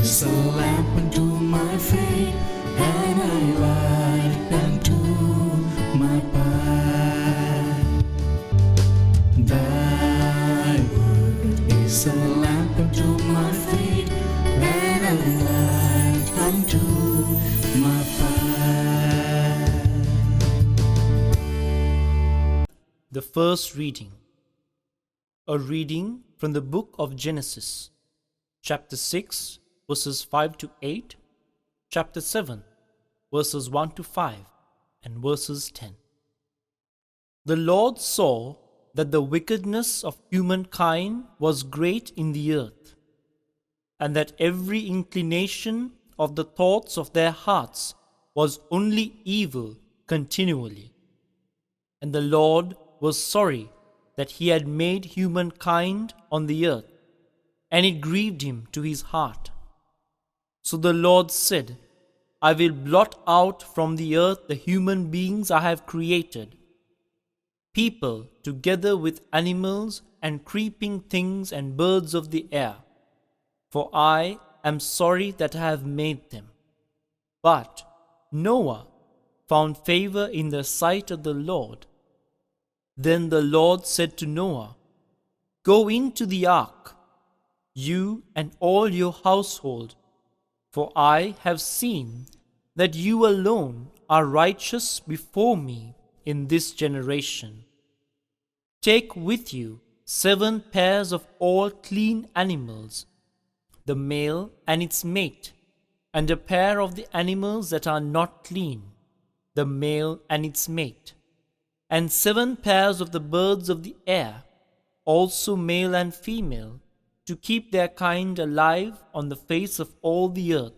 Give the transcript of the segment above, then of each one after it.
is a lamp unto my feet, and a light unto my path. Thy word is a lamp unto my feet, and a light unto my path. The first reading. A reading from the book of Genesis, chapter 6, verses 5 to 8, chapter 7, verses 1 to 5, and verses 10. The Lord saw that the wickedness of humankind was great in the earth, and that every inclination of the thoughts of their hearts was only evil continually. And the Lord was sorry that he had made humankind on the earth, and it grieved him to his heart. So the Lord said, I will blot out from the earth the human beings I have created, people together with animals and creeping things and birds of the air, for I am sorry that I have made them. But Noah found favor in the sight of the Lord. Then the Lord said to Noah, Go into the ark, you and all your household, for I have seen that you alone are righteous before me in this generation. Take with you 7 pairs of all clean animals, the male and its mate, and a pair of the animals that are not clean, the male and its mate, and 7 pairs of the birds of the air, also male and female, to keep their kind alive on the face of all the earth.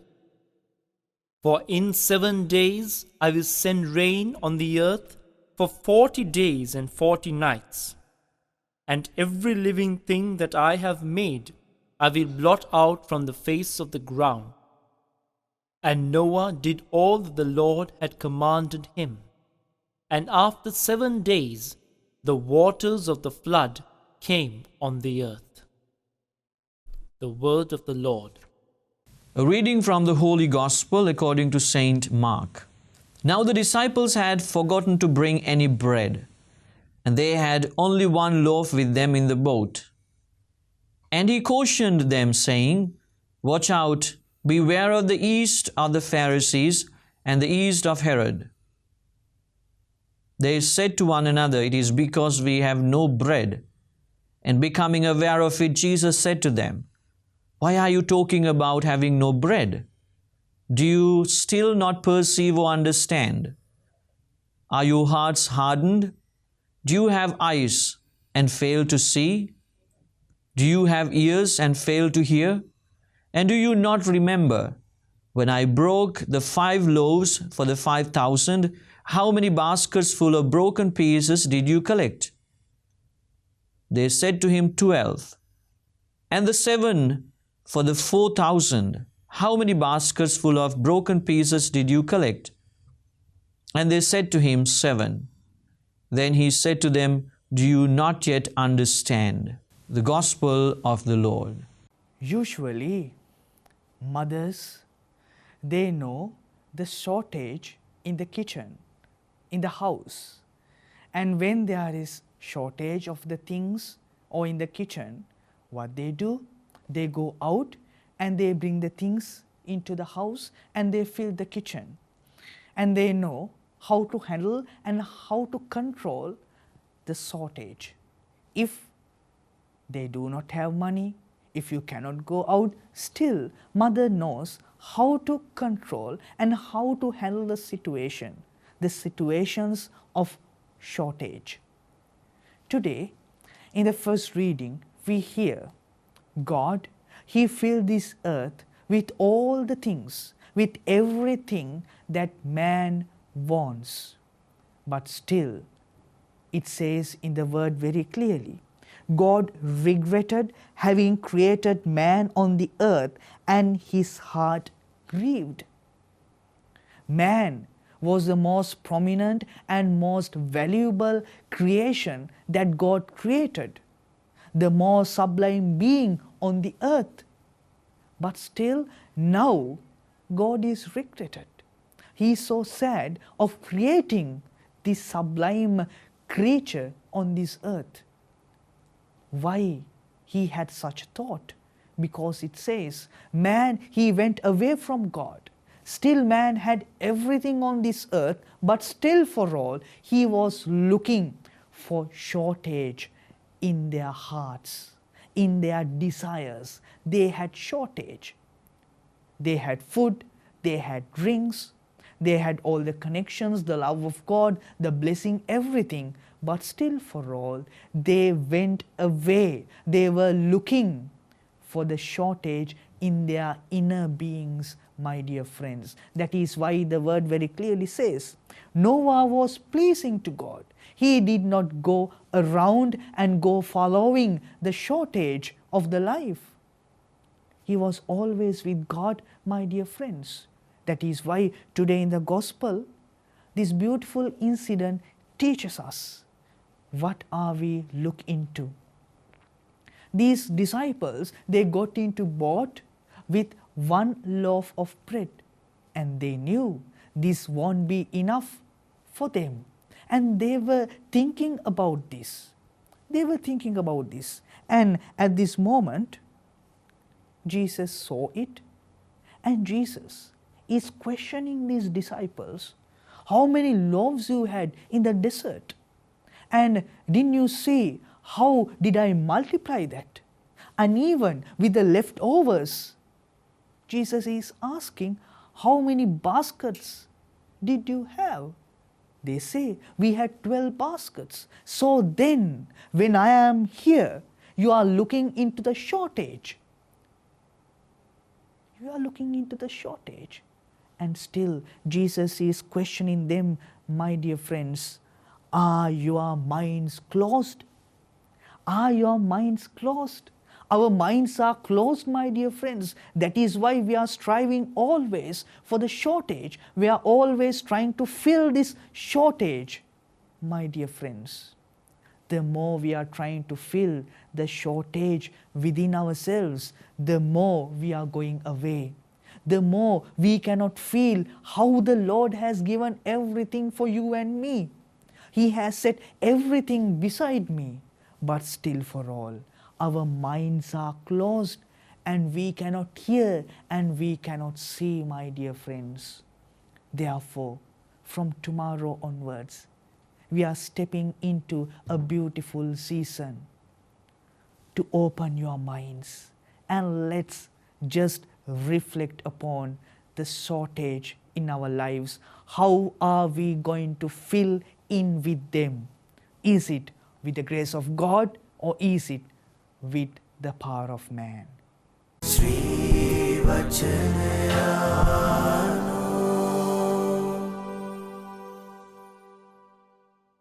For in 7 days I will send rain on the earth for 40 days and 40 nights, and every living thing that I have made I will blot out from the face of the ground. And Noah did all that the Lord had commanded him. And after 7 days, the waters of the flood came on the earth. The word of the Lord. A reading from the Holy Gospel according to Saint Mark. Now the disciples had forgotten to bring any bread, and they had only 1 loaf with them in the boat. And he cautioned them, saying, Watch out, beware of the yeast of the Pharisees and the yeast of Herod. They said to one another, It is because we have no bread. And becoming aware of it, Jesus said to them, Why are you talking about having no bread? Do you still not perceive or understand? Are your hearts hardened? Do you have eyes and fail to see? Do you have ears and fail to hear? And do you not remember when I broke the 5 loaves for the 5,000, how many baskets full of broken pieces did you collect? They said to him, 12. And the 7 for the 4,000, how many baskets full of broken pieces did you collect? And they said to him, 7. Then he said to them, Do you not yet understand? The Gospel of the Lord. Usually, mothers, they know the shortage in the kitchen, in the house. And when there is shortage of the things or in the kitchen, what they do? They go out and they bring the things into the house and they fill the kitchen. And they know how to handle and how to control the shortage. If they do not have money, if you cannot go out, still mother knows how to control and how to handle the situations of shortage. Today, in the first reading, we hear God, He filled this earth with all the things, with everything that man wants. But still, it says in the word very clearly, God regretted having created man on the earth, and his heart grieved. Man was the most prominent and most valuable creation that God created, the most sublime being on the earth. But still now God is regretted. He is so sad of creating this sublime creature on this earth. Why he had such thought? Because it says, man, he went away from God. Still man had everything on this earth, but still for all, he was looking for shortage in their hearts, in their desires. They had shortage. They had food, they had drinks, they had all the connections, the love of God, the blessing, everything. But still for all, they went away. They were looking for the shortage in their inner beings, my dear friends. That is why the word very clearly says, Noah was pleasing to God. He did not go around and go following the shortage of the life. He was always with God, my dear friends. That is why today in the gospel, this beautiful incident teaches us what are we look into. These disciples, they got into boat with one loaf of bread, and they knew this won't be enough for them. And they were thinking about this. They were thinking about this. And at this moment, Jesus saw it, and Jesus is questioning these disciples, how many loaves you had in the desert? And didn't you see how did I multiply that? And even with the leftovers, Jesus is asking, how many baskets did you have? They say, we had 12 baskets. So then, when I am here, you are looking into the shortage. You are looking into the shortage. And still, Jesus is questioning them, my dear friends, are your minds closed? Are your minds closed? Our minds are closed, my dear friends. That is why we are striving always for the shortage. We are always trying to fill this shortage, my dear friends. The more we are trying to fill the shortage within ourselves, the more we are going away. The more we cannot feel how the Lord has given everything for you and me. He has set everything beside me, but still for all, our minds are closed and we cannot hear and we cannot see, my dear friends. Therefore, from tomorrow onwards, we are stepping into a beautiful season to open your minds, and let's just reflect upon the shortage in our lives. How are we going to fill in with them? Is it with the grace of God, or is it with the power of man? Sri Wachanayano.